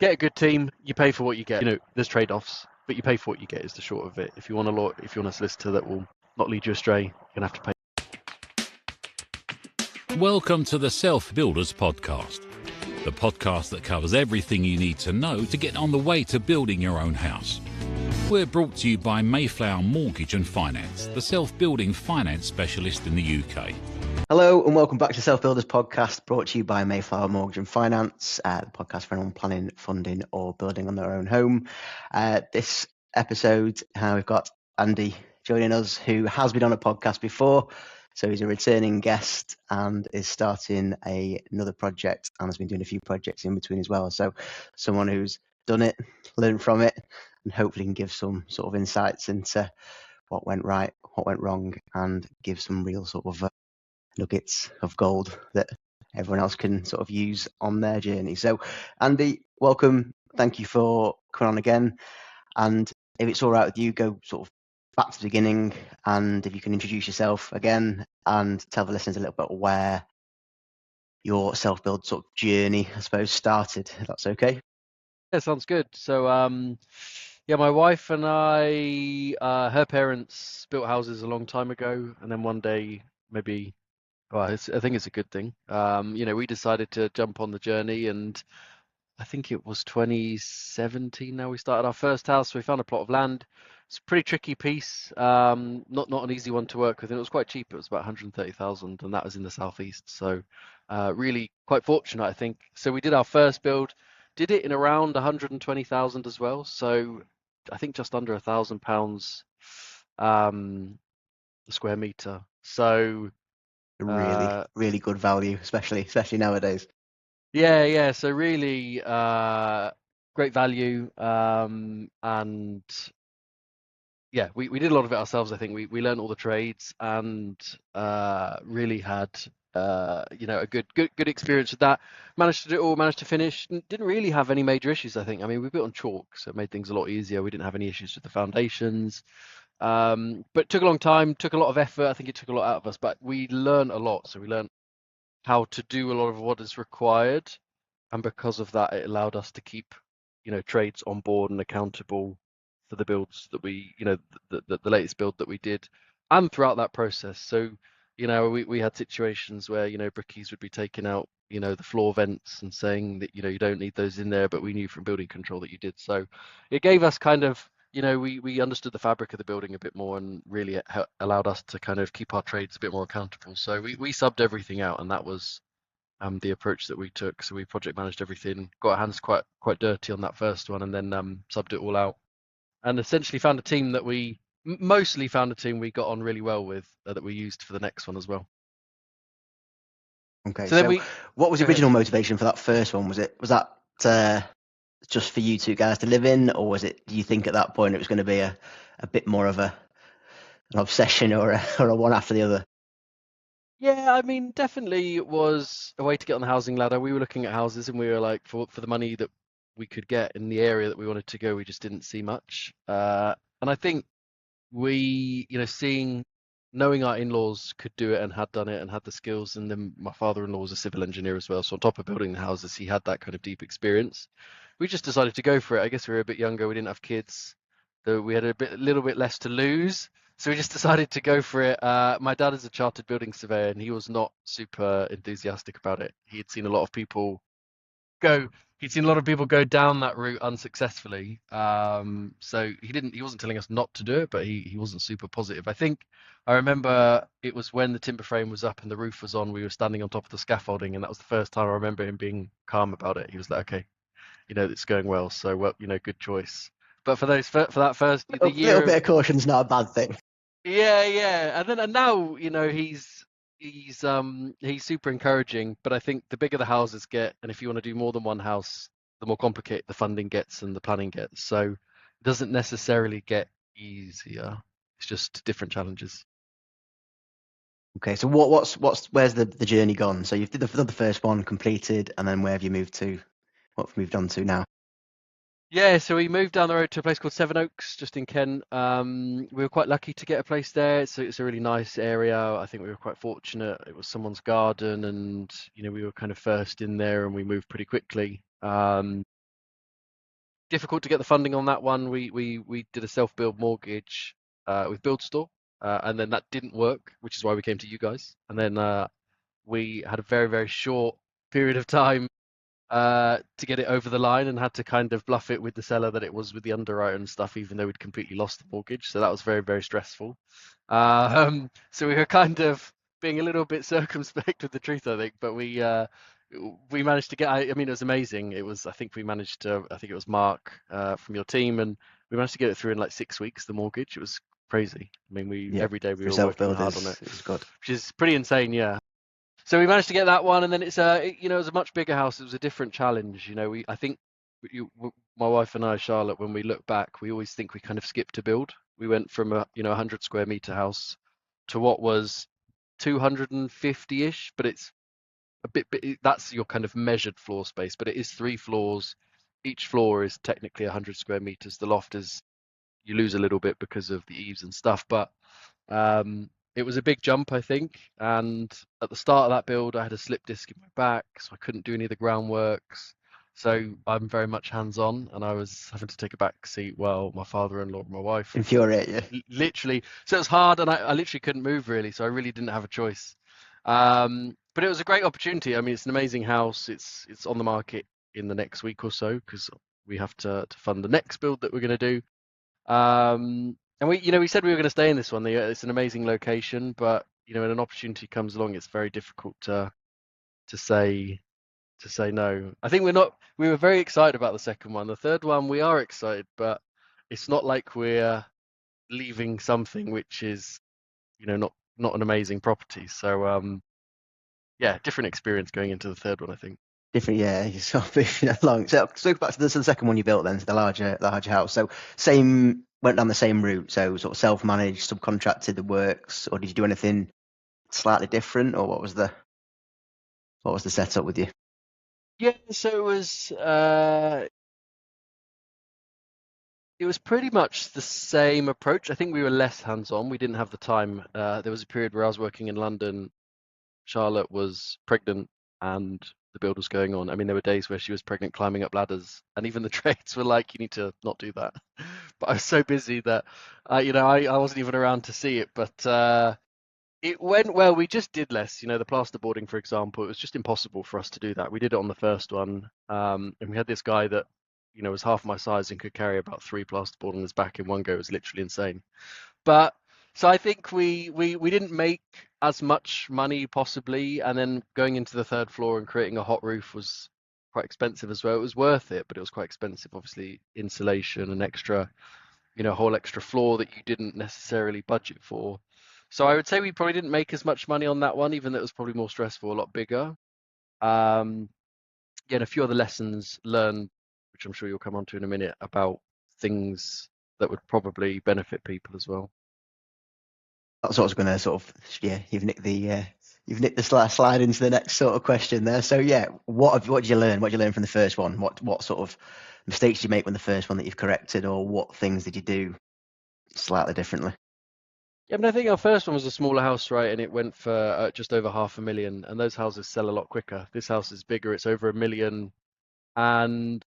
get a good team, you pay for what you get. There's trade-offs, but you pay for what you get is the short of it. If you want a solicitor that will not lead you astray, you're gonna have to pay. Welcome to the Self Builders Podcast, the podcast that covers everything you need to know to get on the way to building your own house. We're brought to you by Mayflower Mortgage and Finance, the self-building finance specialist in the UK. Hello and welcome back to Self Builders Podcast, brought to you by Mayflower Mortgage and Finance, the podcast for anyone planning, funding or building on their own home. This episode, we've got Andy joining us, who has been on a podcast before. So he's a returning guest and is starting another project and has been doing a few projects in between as well. So someone who's done it, learned from it, and hopefully can give some sort of insights into what went right, what went wrong, and give some real sort of nuggets of gold that everyone else can sort of use on their journey. So Andy, welcome. Thank you for coming on again. And if it's all right with you, go sort of back to the beginning, and if you can introduce yourself again and tell the listeners a little bit where your self-build sort of journey, I suppose, started, if that's okay. Yeah, sounds good. So, my wife and I, her parents built houses a long time ago, and then one day, maybe, well, I think it's a good thing. We decided to jump on the journey, and I think it was 2017 now we started our first house. We found a plot of land. It's a pretty tricky piece, not an easy one to work with, and it was quite cheap. It was about 130,000, and that was in the southeast. So really quite fortunate, I think. So we did our first build, did it in around 120,000 as well. So I think just under £1,000 a square meter. So really good value, especially nowadays. Yeah. So really great value. And yeah, we did a lot of it ourselves. I think we learned all the trades and really had a good experience with that. Managed to do it all, managed to finish. Didn't really have any major issues, I think. I mean, we built on chalk, so it made things a lot easier. We didn't have any issues with the foundations. But it took a long time, took a lot of effort. I think it took a lot out of us, but we learned a lot. So we learned how to do a lot of what is required, and because of that, it allowed us to keep trades on board and accountable for the builds that we the latest build that we did, and throughout that process. So we had situations where brickies would be taking out the floor vents and saying that you don't need those in there, but we knew from building control that you did. So it gave us kind of we understood the fabric of the building a bit more, and really it allowed us to kind of keep our trades a bit more accountable. So we subbed everything out, and that was the approach that we took. So we project managed everything, got our hands quite dirty on that first one, and then subbed it all out, and essentially found a team that we got on really well with, that we used for the next one as well. Okay, so what was the original motivation for that first one? Was that just for you two guys to live in, or do you think at that point it was going to be a bit more of an obsession or a one after the other? Yeah, I mean, definitely it was a way to get on the housing ladder. We were looking at houses, and we were like, for the money that we could get in the area that we wanted to go, we just didn't see much. And I think we, knowing our in-laws could do it and had done it and had the skills, and then my father-in-law was a civil engineer as well, so on top of building the houses, he had that kind of deep experience. We just decided to go for it. I guess we were a bit younger, we didn't have kids, so we had a little bit less to lose. So we just decided to go for it. My dad is a chartered building surveyor, and he was not super enthusiastic about it. He had seen a lot of people go down that route unsuccessfully. So he wasn't telling us not to do it, but he wasn't super positive. I remember it was when the timber frame was up and the roof was on, we were standing on top of the scaffolding, and that was the first time I remember him being calm about it. He was like, okay, it's going well, so well, good choice. But for that first the year, a little bit of caution's not a bad thing. Yeah. And now he's super encouraging. But I think the bigger the houses get, and if you want to do more than one house, the more complicated the funding gets and the planning gets. So it doesn't necessarily get easier. It's just different challenges. Okay, so where's the journey gone? So you've did the first one completed, and then where have you moved to? What have you moved on to now? Yeah, so we moved down the road to a place called Sevenoaks, just in Kent. We were quite lucky to get a place there. So it's a really nice area. I think we were quite fortunate. It was someone's garden, and we were kind of first in there, and we moved pretty quickly. difficult to get the funding on that one. We did a self-build mortgage with BuildStore, and then that didn't work, which is why we came to you guys. And then we had a very, very short period of time to get it over the line, and had to kind of bluff it with the seller that it was with the underwriter and stuff, even though we'd completely lost the mortgage. So that was very, very stressful. So we were kind of being a little bit circumspect with the truth, I think, but we managed to get. I mean, it was amazing. It was. I think we managed to. I think it was Mark from your team, and we managed to get it through in like 6 weeks. The mortgage. It was crazy. I mean, every day we were working hard on it, it was good. which is pretty insane. Yeah. So we managed to get that one, and then it's you know, it was a much bigger house. It was a different challenge. You know, I think my wife and I, Charlotte, when we look back, we always think we kind of skipped a build. We went from a 100 square meter house to what was 250-ish, but it's a bit. That's your kind of measured floor space, but it is 3 floors. Each floor is technically 100 square meters. The loft is, you lose a little bit because of the eaves and stuff, but it was a big jump, I think. And at the start of that build, I had a slip disc in my back, so I couldn't do any of the groundworks. So I'm very much hands-on, and I was having to take a back seat while my father-in-law and my wife Infuriate you. literally. So it was hard, and I literally couldn't move really. So I really didn't have a choice. But it was a great opportunity. I mean, it's an amazing house. It's on the market in the next week or so, because we have to fund the next build that we're going to do. And we said we were going to stay in this one. It's an amazing location, but when an opportunity comes along, it's very difficult to say no. I think we were very excited about the second one. The third one, we are excited, but it's not like we're leaving something which is, not an amazing property. So yeah, different experience going into the third one, I think. Different, yeah. You're sort of moving along. So back to the second one you built then, to the larger house. So went down the same route. So sort of self-managed, subcontracted the works, or did you do anything slightly different, or what was the setup with you? Yeah, so it was pretty much the same approach. I think we were less hands-on. We didn't have the time. There was a period where I was working in London. Charlotte was pregnant and the build was going on. I mean, there were days where she was pregnant climbing up ladders, and even the trades were like, you need to not do that. But I was so busy that, I wasn't even around to see it. But it went well. We just did less. The plasterboarding, for example, it was just impossible for us to do that. We did it on the first one, and we had this guy that, was half my size and could carry about 3 plasterboard on his back in one go. It was literally insane. But so I think we didn't make as much money possibly, and then going into the third floor and creating a hot roof was quite expensive as well. It was worth it, but it was quite expensive. Obviously, insulation and extra, whole extra floor that you didn't necessarily budget for. So I would say we probably didn't make as much money on that one, even though it was probably more stressful, a lot bigger. Yeah, and a few other lessons learned, which I'm sure you'll come on to in a minute, about things that would probably benefit people as well. That's what I was going to sort of, yeah, you've nicked the slide into the next sort of question there. So yeah, what did you learn? What did you learn from the first one? What sort of mistakes did you make with the first one that you've corrected, or what things did you do slightly differently? Yeah, but I think our first one was a smaller house, right? And it went for just over 500,000, and those houses sell a lot quicker. This house is bigger; it's over 1 million. And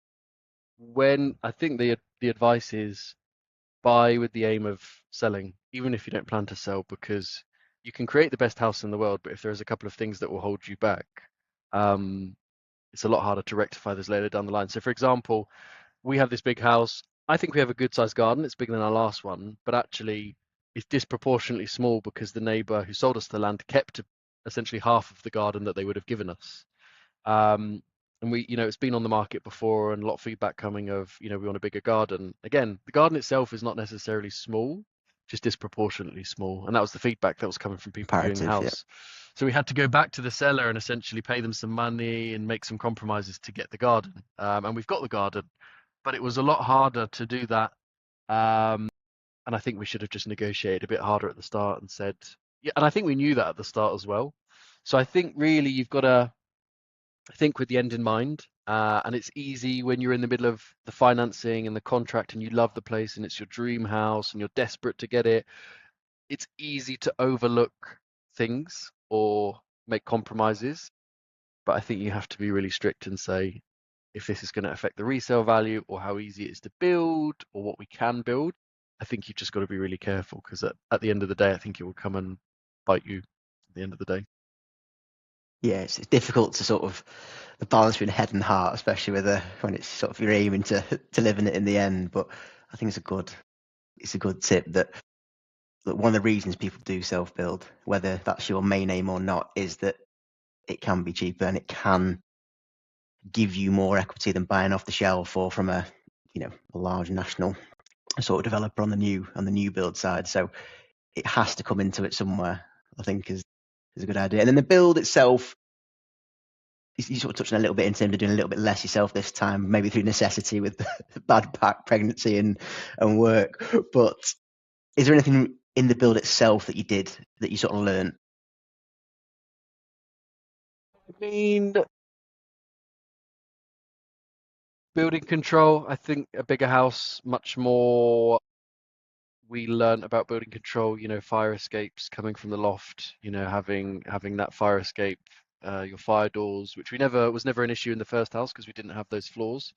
when I think the advice is buy with the aim of selling, even if you don't plan to sell, because you can create the best house in the world, but if there's a couple of things that will hold you back, it's a lot harder to rectify those later down the line. So, for example, we have this big house. I think we have a good sized garden. It's bigger than our last one, but actually it's disproportionately small because the neighbor who sold us the land kept essentially half of the garden that they would have given us. And it's been on the market before, and a lot of feedback coming of, we want a bigger garden. Again, the garden itself is not necessarily small, just disproportionately small. And that was the feedback that was coming from people viewing the house. Yeah. So we had to go back to the seller and essentially pay them some money and make some compromises to get the garden. And we've got the garden, but it was a lot harder to do that. And I think we should have just negotiated a bit harder at the start and said, yeah, and I think we knew that at the start as well. So I think really you've got to think with the end in mind. And it's easy when you're in the middle of the financing and the contract and you love the place and it's your dream house and you're desperate to get it. It's easy to overlook things or make compromises. But I think you have to be really strict and say, if this is going to affect the resale value or how easy it is to build or what we can build. I think you've just got to be really careful because at the end of the day, I think it will come and bite you at the end of the day. Yeah, it's difficult to sort of the balance between head and heart, especially when it's sort of you're aiming to live in it in the end. But I think it's a good tip that one of the reasons people do self build, whether that's your main aim or not, is that it can be cheaper and it can give you more equity than buying off the shelf or from a large national sort of developer on the new build side. So it has to come into it somewhere, I think is a good idea. And then the build itself, you sort of touched on a little bit in terms of doing a little bit less yourself this time, maybe through necessity with bad back, pregnancy and work. But is there anything in the build itself that you did that you sort of learned? I mean, building control, I think a bigger house, much more we learned about building control, fire escapes coming from the loft, having that fire escape, your fire doors, which was never an issue in the first house because we didn't have those floors.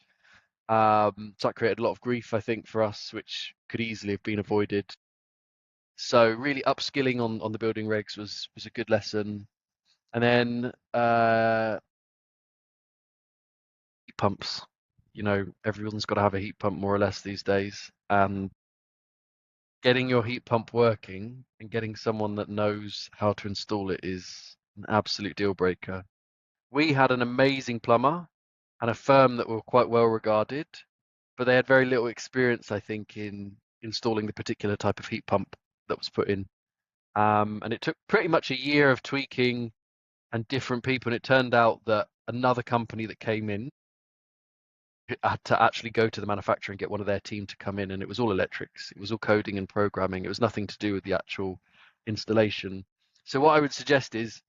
So that created a lot of grief, I think, for us, which could easily have been avoided. So really upskilling on the building regs was a good lesson. And then heat pumps. Everyone's got to have a heat pump more or less these days. And getting your heat pump working and getting someone that knows how to install it is an absolute deal breaker. We had an amazing plumber and a firm that were quite well regarded, but they had very little experience, I think, in installing the particular type of heat pump that was put in. And it took pretty much a year of tweaking and different people. And it turned out that another company that came in had to actually go to the manufacturer and get one of their team to come in, and it was all electrics. It was all coding and programming. It was nothing to do with the actual installation. So what I would suggest is,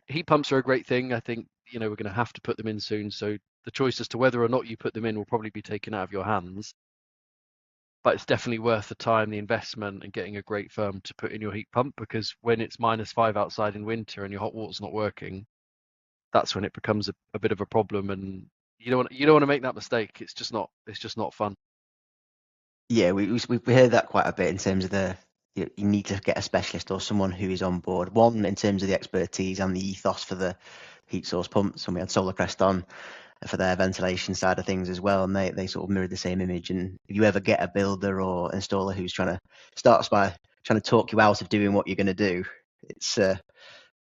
heat pumps are a great thing. I think, we're going to have to put them in soon. So the choice as to whether or not you put them in will probably be taken out of your hands. But it's definitely worth the time, the investment, and getting a great firm to put in your heat pump, because when it's -5 outside in winter and your hot water's not working, that's when it becomes a bit of a problem, and you don't want to make that mistake. It's just not fun. Yeah, we heard that quite a bit in terms of you need to get a specialist or someone who is on board. One, in terms of the expertise and the ethos for the heat source pumps, and we had Solarcrest on for their ventilation side of things as well, and they sort of mirrored the same image. And if you ever get a builder or installer who's trying to talk you out of doing what you're going to do, it's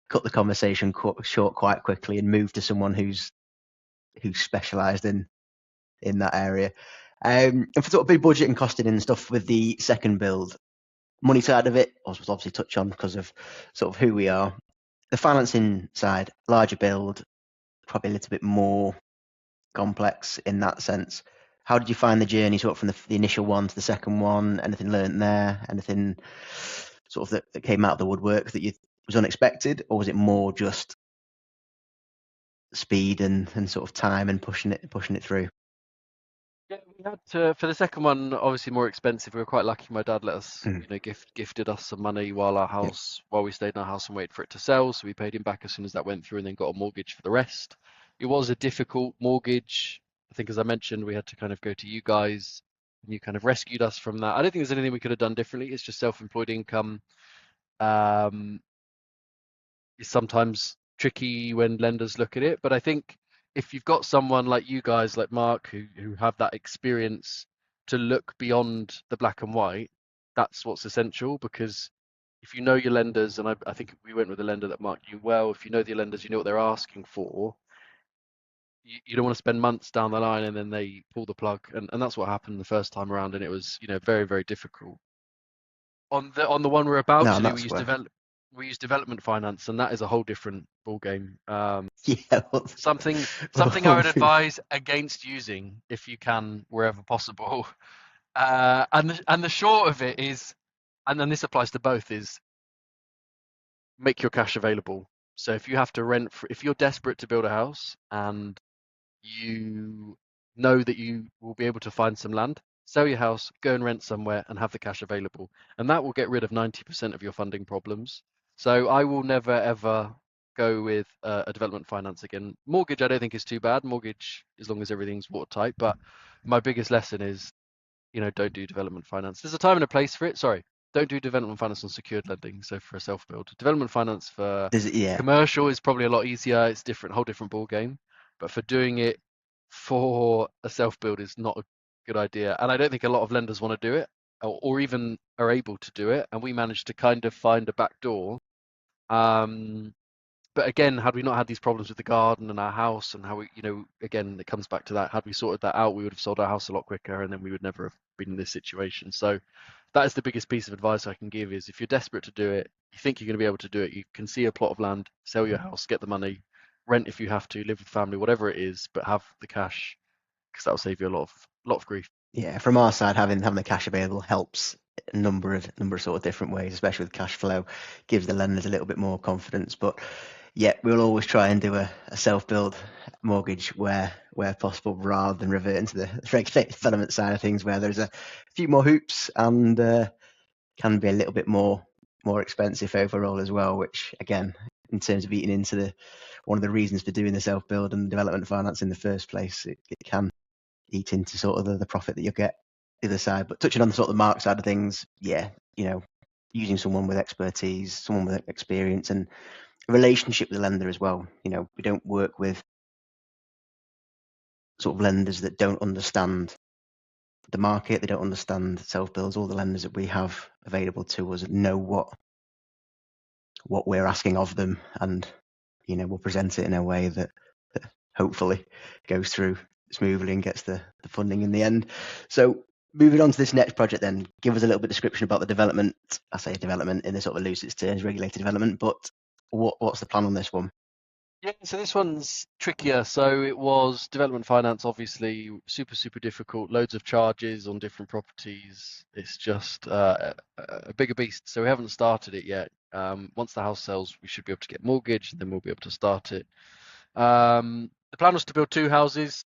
cut the conversation short quite quickly and move to someone who's specialised in that area. And for sort of big budget and costing and stuff with the second build, money side of it, I was obviously touch on because of sort of who we are. The financing side, larger build, probably a little bit more complex in that sense. How did you find the journey sort of from the initial one to the second one? Anything learned there? Anything sort of that came out of the woodwork that was unexpected, or was it more just speed and sort of time and pushing it through? Yeah, we had to, for the second one, obviously more expensive. We were quite lucky. My dad let us, gifted us some money while we stayed in our house and waited for it to sell. So we paid him back as soon as that went through, and then got a mortgage for the rest. It was a difficult mortgage. I think, as I mentioned, we had to kind of go to you guys, and you kind of rescued us from that. I don't think there's anything we could have done differently. It's just self-employed income. Is sometimes tricky when lenders look at it, but I think if you've got someone like you guys, like Mark, who have that experience to look beyond the black and white, that's what's essential. Because if you know your lenders, and I think we went with a lender that Mark knew well, if you know the lenders, you know what they're asking for, you don't want to spend months down the line and then they pull the plug, and that's what happened the first time around, and it was very, very difficult. On the one we're about No, to do, that's we use development finance, and that is a whole different ball game. yeah, Something I would advise against using if you can, wherever possible. And the short of it is, and then this applies to both, is make your cash available. So if you have to rent, if you're desperate to build a house and you know that you will be able to find some land, sell your house, go and rent somewhere, and have the cash available, and that will get rid of 90% of your funding problems. So I will never ever go with a development finance again. Mortgage, I don't think is too bad. Mortgage, as long as everything's watertight. But my biggest lesson is, don't do development finance. There's a time and a place for it. Sorry, don't do development finance on secured lending. So for a self-build, development finance for Yeah. commercial is probably a lot easier. It's different, whole different ball game. But for doing it for a self-build is not a good idea. And I don't think a lot of lenders want to do it, or even are able to do it. And we managed to kind of find a back door. But again, had we not had these problems with the garden and our house, and how we, again, it comes back to that. Had we sorted that out, we would have sold our house a lot quicker, and then we would never have been in this situation. So that is the biggest piece of advice I can give: is if you're desperate to do it, you think you're going to be able to do it, you can see a plot of land, sell your house, get the money, rent if you have to, live with family, whatever it is, but have the cash, because that will save you a lot of grief. Yeah, from our side, having the cash available helps a number of sort of different ways, especially with cash flow, gives the lenders a little bit more confidence. But yeah, we'll always try and do a self-build mortgage where possible, rather than reverting to the regulated development side of things, where there's a few more hoops and can be a little bit more expensive overall as well. Which again, in terms of eating into one of the reasons for doing the self-build and development finance in the first place, it can eat into sort of the profit that you'll get the other side. But touching on the sort of mark side of things, yeah, using someone with expertise, someone with experience, and a relationship with the lender as well. We don't work with sort of lenders that don't understand the market, they don't understand self-builds. All the lenders that we have available to us know what we're asking of them, and we'll present it in a way that hopefully goes through smoothly and gets the funding in the end. So moving on to this next project, then, give us a little bit of description about the development. I say development in the sort of loosest terms, regulated development, but what's the plan on this one? Yeah, so this one's trickier. So it was development finance, obviously super difficult, loads of charges on different properties. It's just a bigger beast. So we haven't started it yet. Once the house sells, we should be able to get mortgage, and then we'll be able to start it. The plan was to build 2 houses.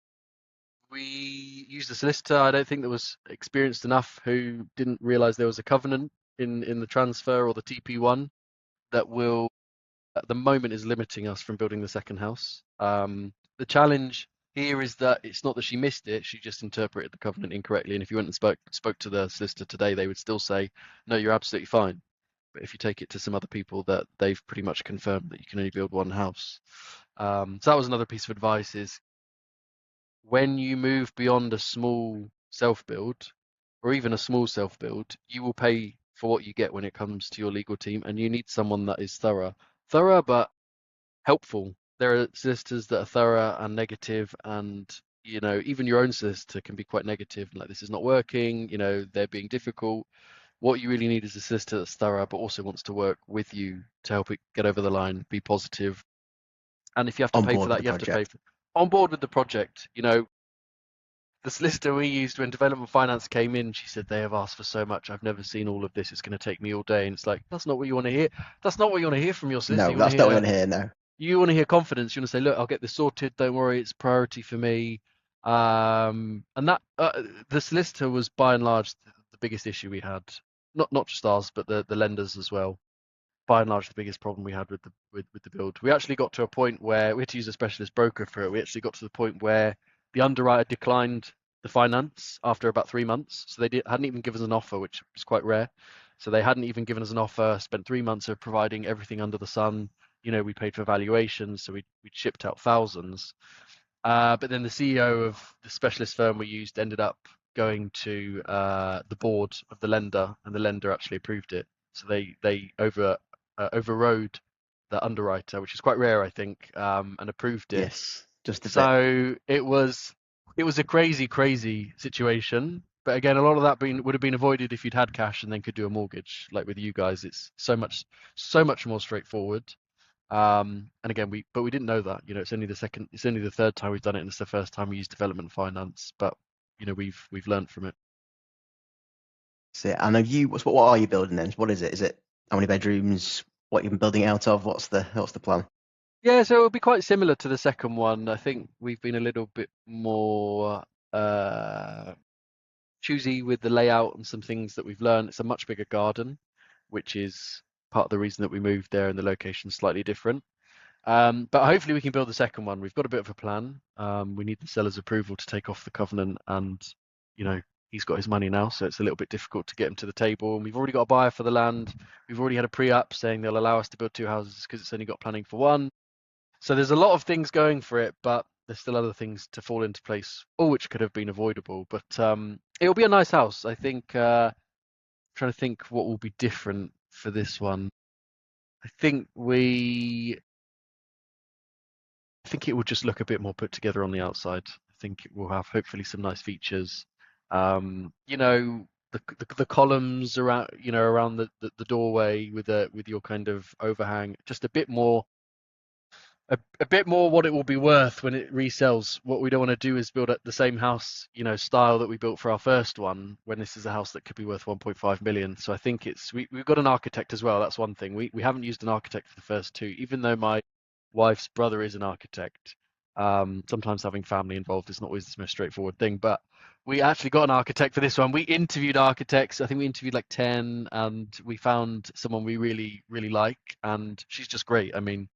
We used a solicitor, I don't think, that was experienced enough, who didn't realize there was a covenant in the transfer or the TP1 that will, at the moment, is limiting us from building the second house. The challenge here is that it's not that she missed it, she just interpreted the covenant incorrectly. And if you went and spoke to the solicitor today, they would still say, no, you're absolutely fine. But if you take it to some other people, that they've pretty much confirmed that you can only build 1 house. So that was another piece of advice: is when you move beyond a small self-build, or even a small self-build, you will pay for what you get when it comes to your legal team, and you need someone that is thorough but helpful. There are solicitors that are thorough and negative, and even your own solicitor can be quite negative, like, this is not working, they're being difficult. What you really need is a solicitor that's thorough but also wants to work with you to help it get over the line, be positive. And if you have to pay for that, you have to pay on board with the project. The solicitor we used when development finance came in, she said, they have asked for so much. I've never seen all of this. It's going to take me all day. And it's like, that's not what you want to hear. That's not what you want to hear from your solicitor. No, that's not what you want to hear, no. You want to hear confidence. You want to say, look, I'll get this sorted. Don't worry, it's a priority for me. And that the solicitor was, by and large, the biggest issue we had. Not just ours, but the lenders as well. By and large, the biggest problem we had with the build. We actually got to a point where we had to use a specialist broker for it. We actually got to the point where the underwriter declined the finance after about 3 months. So they hadn't even given us an offer, which was quite rare. So they hadn't even given us an offer, spent 3 months of providing everything under the sun. We paid for valuations, so we'd shipped out thousands. But then the CEO of the specialist firm we used ended up going to the board of the lender, and the lender actually approved it. So they overrode the underwriter, which is quite rare, I think, and approved it. Yes, just a so bit. It was a crazy situation. But again, a lot of that would have been avoided if you'd had cash and then could do a mortgage. Like with you guys, it's so much more straightforward. And again, we didn't know that. It's only the 3rd time we've done it, and it's the first time we used development finance. But we've learned from it. That's it. And what are you building then? What is it? Is it how many bedrooms? What you've been building it out of? What's the plan? Yeah, so it'll be quite similar to the second one. I think we've been a little bit more choosy with the layout and some things that we've learned. It's a much bigger garden, which is part of the reason that we moved there, and the location's slightly different. But hopefully we can build the second one. We've got a bit of a plan. We need the seller's approval to take off the covenant, and he's got his money now, so it's a little bit difficult to get him to the table. And we've already got a buyer for the land. We've already had a pre-up saying they'll allow us to build 2 houses because it's only got planning for one. So there's a lot of things going for it, but there's still other things to fall into place, all which could have been avoidable. But it'll be a nice house. I think. Trying to think what will be different for this one. I think it will just look a bit more put together on the outside. I think it will have hopefully some nice features. The columns around around the doorway with your kind of overhang, just a bit more what it will be worth when it resells. What we don't want to do is build at the same house, style that we built for our first one, when this is a house that could be worth 1.5 million. So I think we've got an architect as well. That's one thing. We haven't used an architect for the first two, even though my wife's brother is an architect. Sometimes having family involved is not always the most straightforward thing, but we actually got an architect for this one. We interviewed architects. I think we interviewed like 10, and we found someone we really, really like, and she's just great. I mean,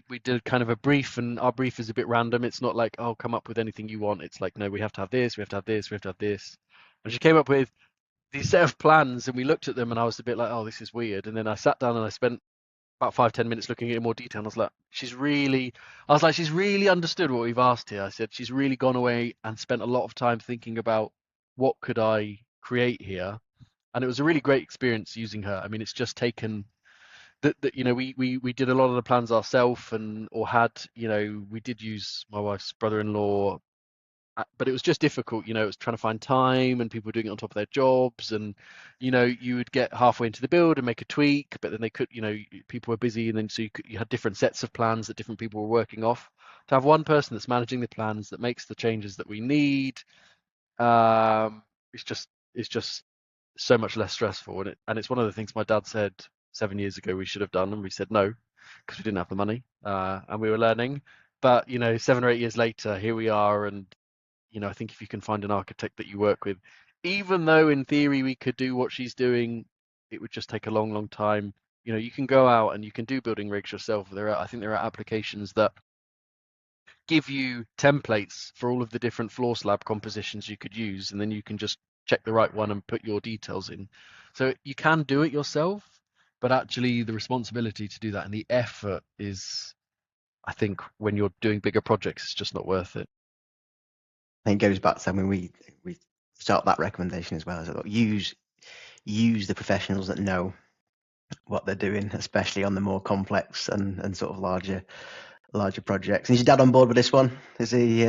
we did kind of a brief, and our brief is a bit random. It's not like, oh, come up with anything you want. It's like, no, we have to have this, we have to have this, we have to have this. And she came up with these set of plans, and we looked at them, and I was a bit like, oh, this is weird. And then I sat down and I spent about 5-10 minutes looking at it in more detail. And I was like, she's really understood what we've asked here. I said, she's really gone away and spent a lot of time thinking about what could I create here. And it was a really great experience using her. I mean, it's just taken that we did a lot of the plans ourselves, we did use my wife's brother-in-law, but it was just difficult. It was trying to find time, and people were doing it on top of their jobs, and you would get halfway into the build and make a tweak, but then they could, people were busy, and then so you had different sets of plans that different people were working off. To have one person that's managing the plans, that makes the changes that we need, it's just so much less stressful. And it's one of the things my dad said 7 years ago we should have done, and we said no because we didn't have the money, and we were learning. But 7 or 8 years later, here we are, and I think if you can find an architect that you work with, even though in theory we could do what she's doing, it would just take a long, long time. You can go out and you can do building rigs yourself. I think there are applications that give you templates for all of the different floor slab compositions you could use, and then you can just check the right one and put your details in. So you can do it yourself, but actually the responsibility to do that and the effort is, I think, when you're doing bigger projects, it's just not worth it. I think it goes back to, we start that recommendation as well, as use the professionals that know what they're doing, especially on the more complex and sort of larger projects. Is your dad on board with this one? Is he?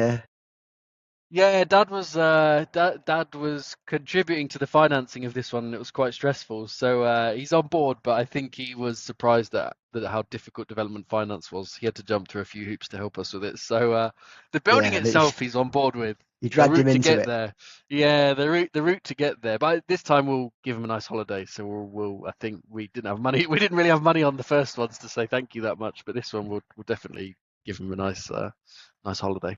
Yeah, Dad was contributing to the financing of this one, and it was quite stressful. So he's on board, but I think he was surprised at how difficult development finance was. He had to jump through a few hoops to help us with it. So the building itself, he's on board with. You dragged him into it. There. Yeah, the route to get there. But this time we'll give him a nice holiday. So I think we didn't have money. We didn't really have money on the first ones to say thank you that much. But this one we'll definitely give him a nice holiday.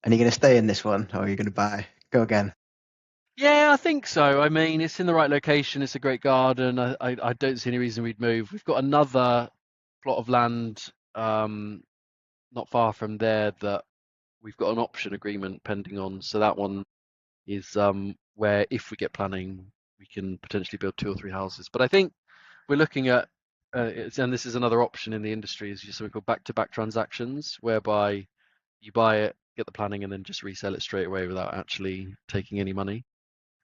And are you going to stay in this one, or are you going to go again? Yeah, I think so. I mean, it's in the right location. It's a great garden. I don't see any reason we'd move. We've got another plot of land not far from there that we've got an option agreement pending on. So that one is where, if we get planning, we can potentially build 2 or 3 houses. But I think we're looking at, and this is another option in the industry, is something called back-to-back transactions, whereby you buy it, get the planning, and then just resell it straight away without actually taking any money.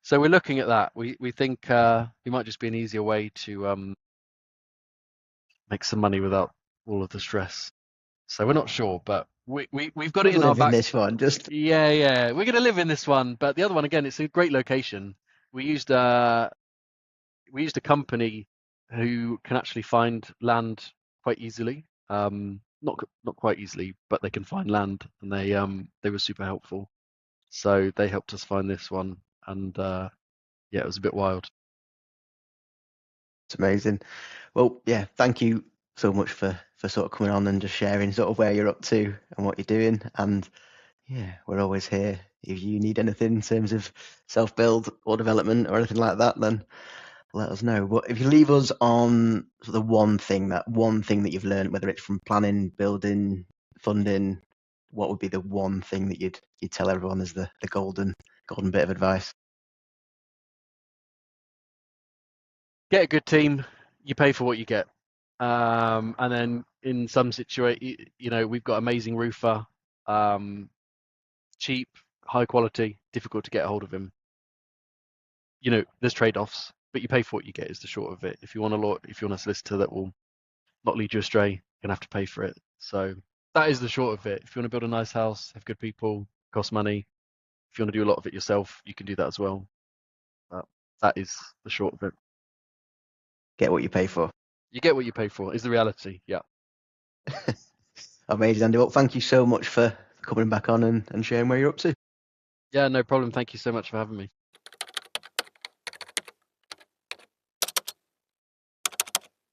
So we're looking at that. We think it might just be an easier way to make some money without all of the stress. So we're not sure, but we've got it in our back. This one, yeah, we're going to live in this one. But the other one, again, it's a great location. We used a company who can actually find land quite easily. Not quite easily, but they can find land, and they were super helpful. So they helped us find this one, and yeah, it was a bit wild. It's amazing. Well, yeah, thank you so much for sort of coming on and just sharing sort of where you're up to and what you're doing. And yeah, we're always here if you need anything in terms of self-build or development or anything like that. Then let us know. But if you leave us on sort of one thing that you've learned, whether it's from planning, building, funding, what would be the one thing that you'd tell everyone as the golden bit of advice? Get a good team. You pay for what you get. And then in some situation, we've got amazing roofer, cheap, high quality, difficult to get a hold of him. There's trade-offs, but you pay for what you get is the short of it. If you want a solicitor that will not lead you astray, you're gonna have to pay for it. So that is the short of it. If you want to build a nice house, have good people, cost money. If you want to do a lot of it yourself, you can do that as well. But that is the short of it. Get what you pay for. You get what you pay for is the reality. Yeah. Amazing, Andy. Well, thank you so much for coming back on and sharing where you're up to. Yeah, no problem. Thank you so much for having me.